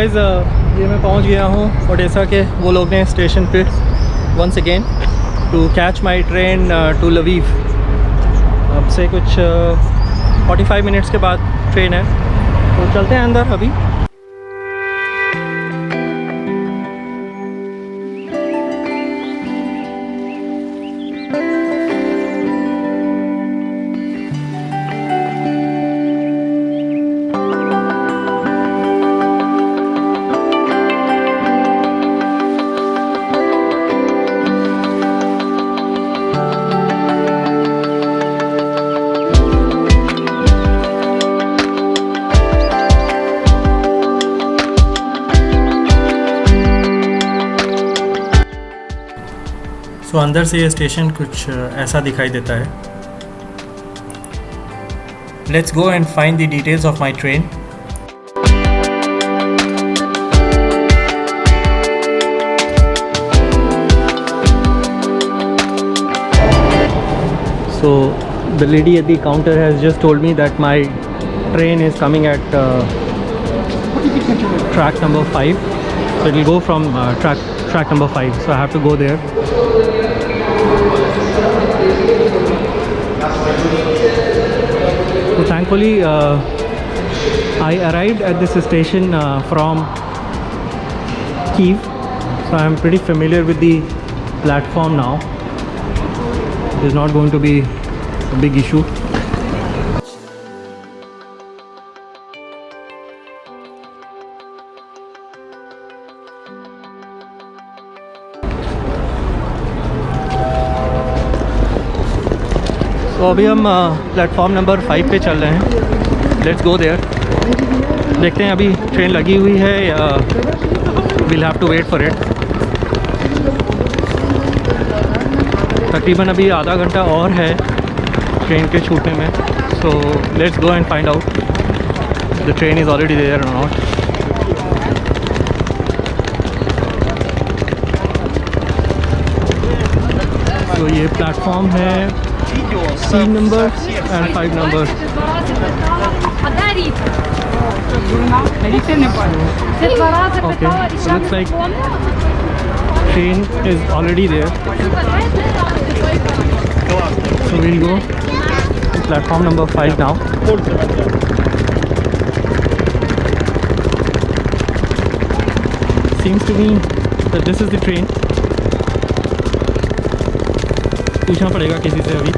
Guys, ये मैं पहुंच गया हूँ ओडेसा के वो लोग ने स्टेशन पे once again to catch my train to Lviv. अब से कुछ 45 मिनट्स के बाद ट्रेन है, तो चलते हैं अंदर अभी। तो अंदर से ये स्टेशन कुछ ऐसा दिखाई देता है। Let's go and find the details of my train. So the lady at the counter has just told me that my train is coming at track number 5. So it will go from track number 5. So I have to go there. So thankfully I arrived at this station from Kyiv, so I am pretty familiar with the platform now. It is not going to be a big issue. तो अभी हम platform number 5 पे चल रहे हैं। Let's go there. देखते हैं अभी ट्रेन लगी हुई है या will have to wait for it. तकरीबन अभी आधा घंटा और है ट्रेन के छूटने में। So let's go and find out the train is already there और नॉट। तो ये प्लेटफॉर्म है 3 number and 5 number. Okay, so looks like train is already there. So we'll go to platform number 5 now. Seems to me that this is the train. पूछना पड़ेगा किसी से अभी।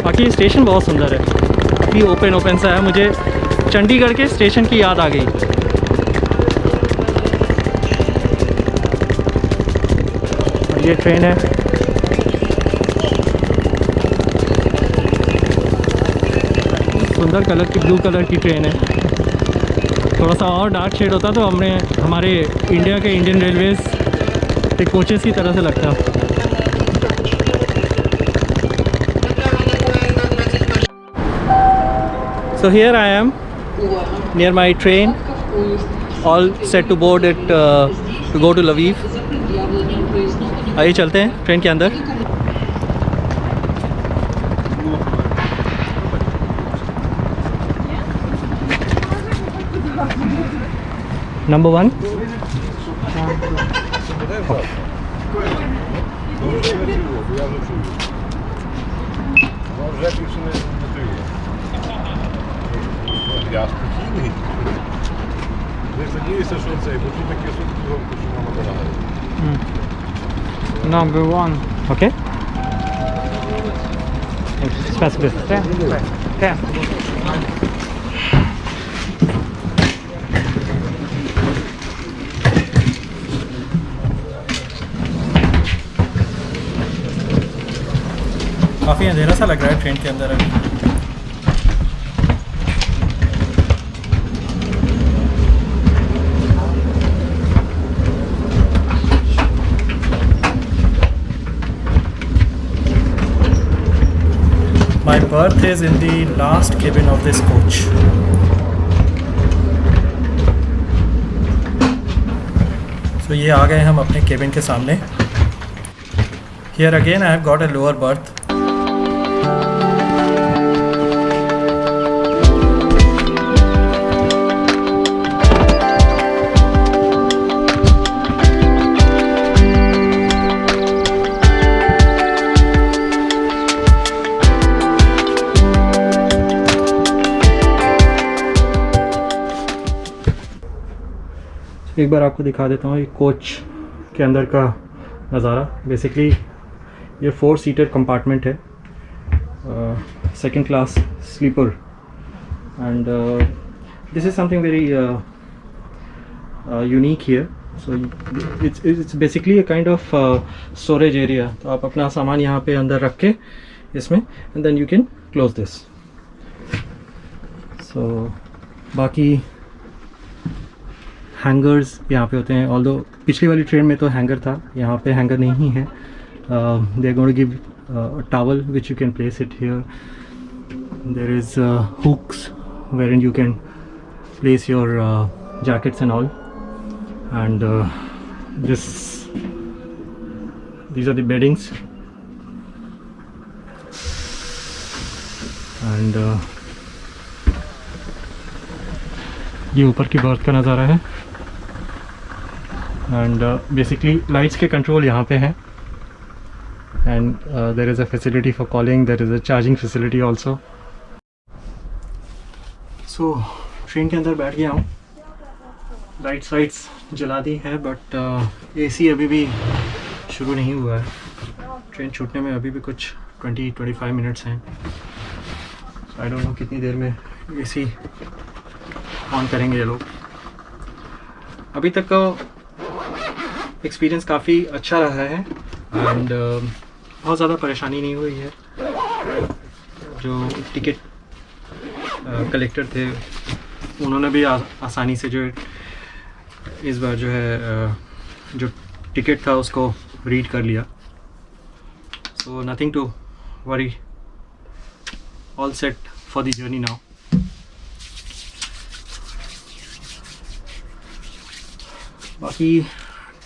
बाकी स्टेशन बहुत सुंदर है, काफ़ी ओपन सा है। मुझे चंडीगढ़ के स्टेशन की याद आ गई। और ये ट्रेन है। सुंदर कलर की, ब्लू कलर की ट्रेन है। थोड़ा सा और डार्क शेड होता तो हमारे इंडिया के इंडियन रेलवेज़ के कोचेस की तरह से लगता। So here I am near my train, all set to board it to go to Lviv. आइए चलते हैं ट्रेन के अंदर। Number 1. Ja, spokійний. Не надіюся, що цей, бо тут такі сутки громко, що нам обирали. Number 1. Okay. Specialist. Yeah. काफ़ी अंधेरा सा लग रहा है ट्रेन के अंदर अभी। My berth is in the last cabin of this coach. So ये आ गए हम अपने केबिन के सामने। Here again I have got a lower berth. एक बार आपको दिखा देता हूँ ये कोच के अंदर का नज़ारा। बेसिकली ये 4 सीटर कंपार्टमेंट है, second class sleeper, and this is something very unique here. So it's basically a kind of storage area. तो आप अपना सामान यहाँ पे अंदर रख के इसमें, and then you can close this. So बाकी हैंगर्स यहाँ पे होते हैं, ऑल्दो पिछली वाली ट्रेन में तो हैंगर था, यहाँ पे हैंगर नहीं है। They are going to give towel which you can place it here. There is hooks wherein you can place your jackets and all, and these are the beddings, and ये ऊपर की birth का नज़ारा है, and basically lights के control यहाँ पे हैं, and there is a facility for calling, there is a charging facility also. So train के अंदर बैठ गया हूँ, लाइट्स जला दी है, बट एसी अभी भी शुरू नहीं हुआ है। ट्रेन छूटने में अभी भी कुछ 20-25 मिनट्स हैं। आई डोंट नो कितनी देर में एसी ऑन करेंगे ये लोग। अभी तक का एक्सपीरियंस काफ़ी अच्छा रहा है, एंड बहुत ज़्यादा परेशानी नहीं हुई है। जो टिकट कलेक्टर थे उन्होंने भी आसानी से जो इस बार जो है जो टिकट था उसको रीड कर लिया। So nothing to worry, all set for the journey now. बाकी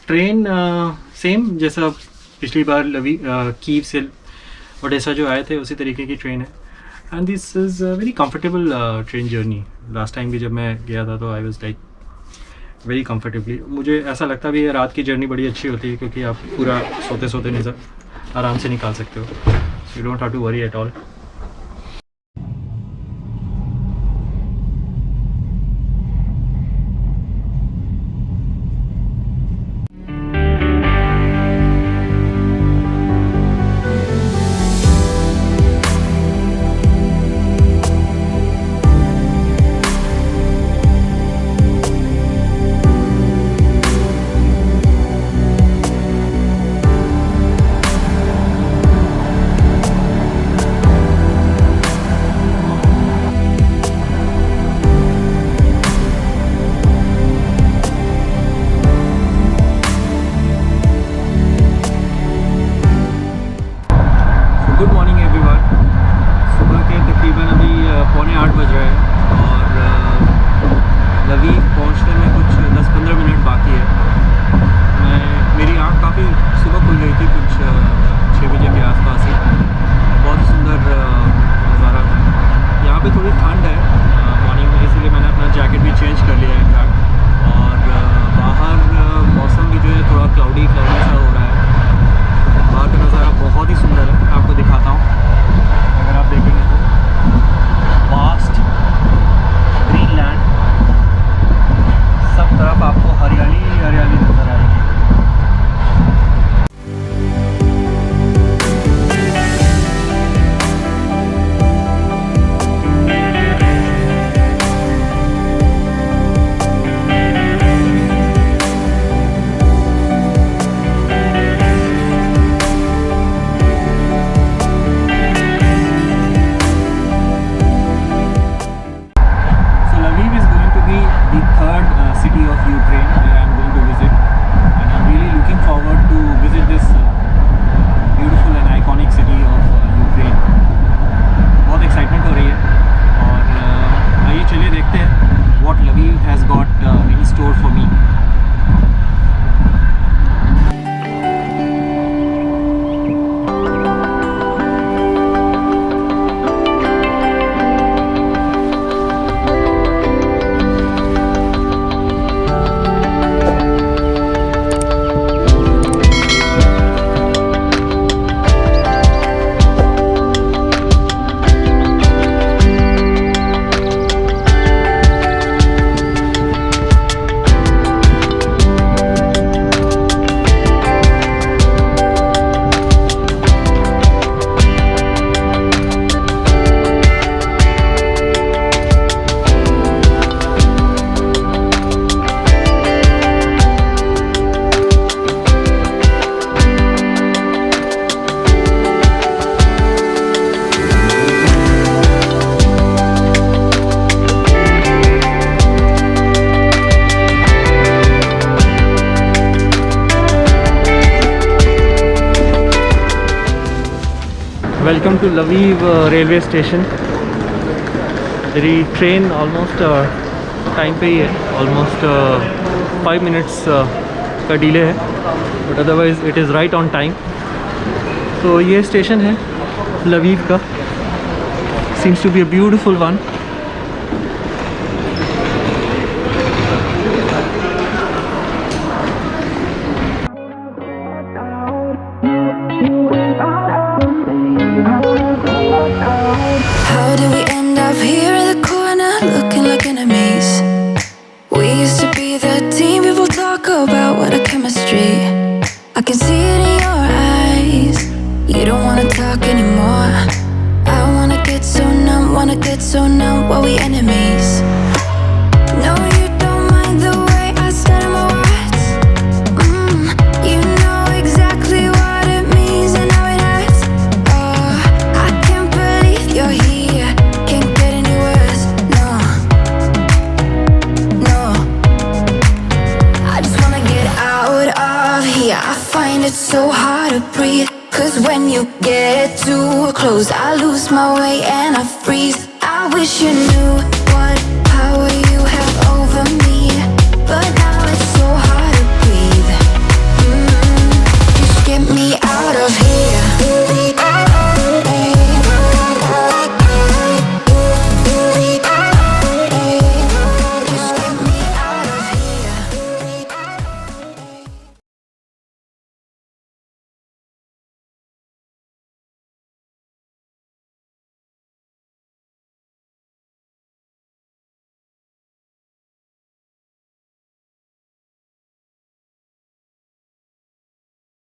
ट्रेन सेम जैसा पिछली बार कीव से ओडेसा जो आए थे उसी तरीके की ट्रेन है, and this is very comfortable train journey. Last time भी जब मैं गया था तो I was like very comfortably. मुझे ऐसा लगता भी है रात की जर्नी बड़ी अच्छी होती है, क्योंकि आप पूरा सोते सोते नज़र आराम से निकाल सकते हो। You don't have to worry at all. Good morning everyone. सुबह के तकरीबन अभी 7:45 बज रहे हैं, और लवीव पहुंचने में कुछ 10-15 मिनट बाकी है। मेरी आँख काफ़ी सुबह खुल गई थी, कुछ 6 बजे के आसपास ही। बहुत ही सुंदर नज़ारा था। यहाँ पे थोड़ी ठंड है मॉर्निंग में, इसीलिए मैंने अपना जैकेट भी चेंज कर लिया है इनफैक्ट। और बाहर मौसम भी जो है थोड़ा क्लाउडी सा हो रहा है। बाहर का नज़ारा बहुत ही सुंदर है, मैं आपको दिखाता हूँ। अगर आप देखेंगे तो वास्ट ग्रीन लैंड, सब तरफ आपको हरियाली हरियाली नज़र आएगी। city of Ukraine where I'm welcome to Lviv railway station. मेरी ट्रेन ऑलमोस्ट टाइम पे ही है, ऑलमोस्ट 5 मिनट्स का डिले है, but otherwise it is right on time. तो ये स्टेशन है लवीव का, seems to be a beautiful one. How did we end up here in the corner, looking like enemies? We used to be the team people talk about, what a chemistry. I can see it in your eyes. You don't wanna talk anymore. I wanna get so numb, while we enemies. No, you don't mind the way I stutter my words. You know exactly what it means and how it hurts. Oh, I can't believe you're here. Can't get any worse. No, no. I just wanna get out of here. I find it so hard to breathe. 'Cause when you get too close, I lose my way and I freeze. I wish you knew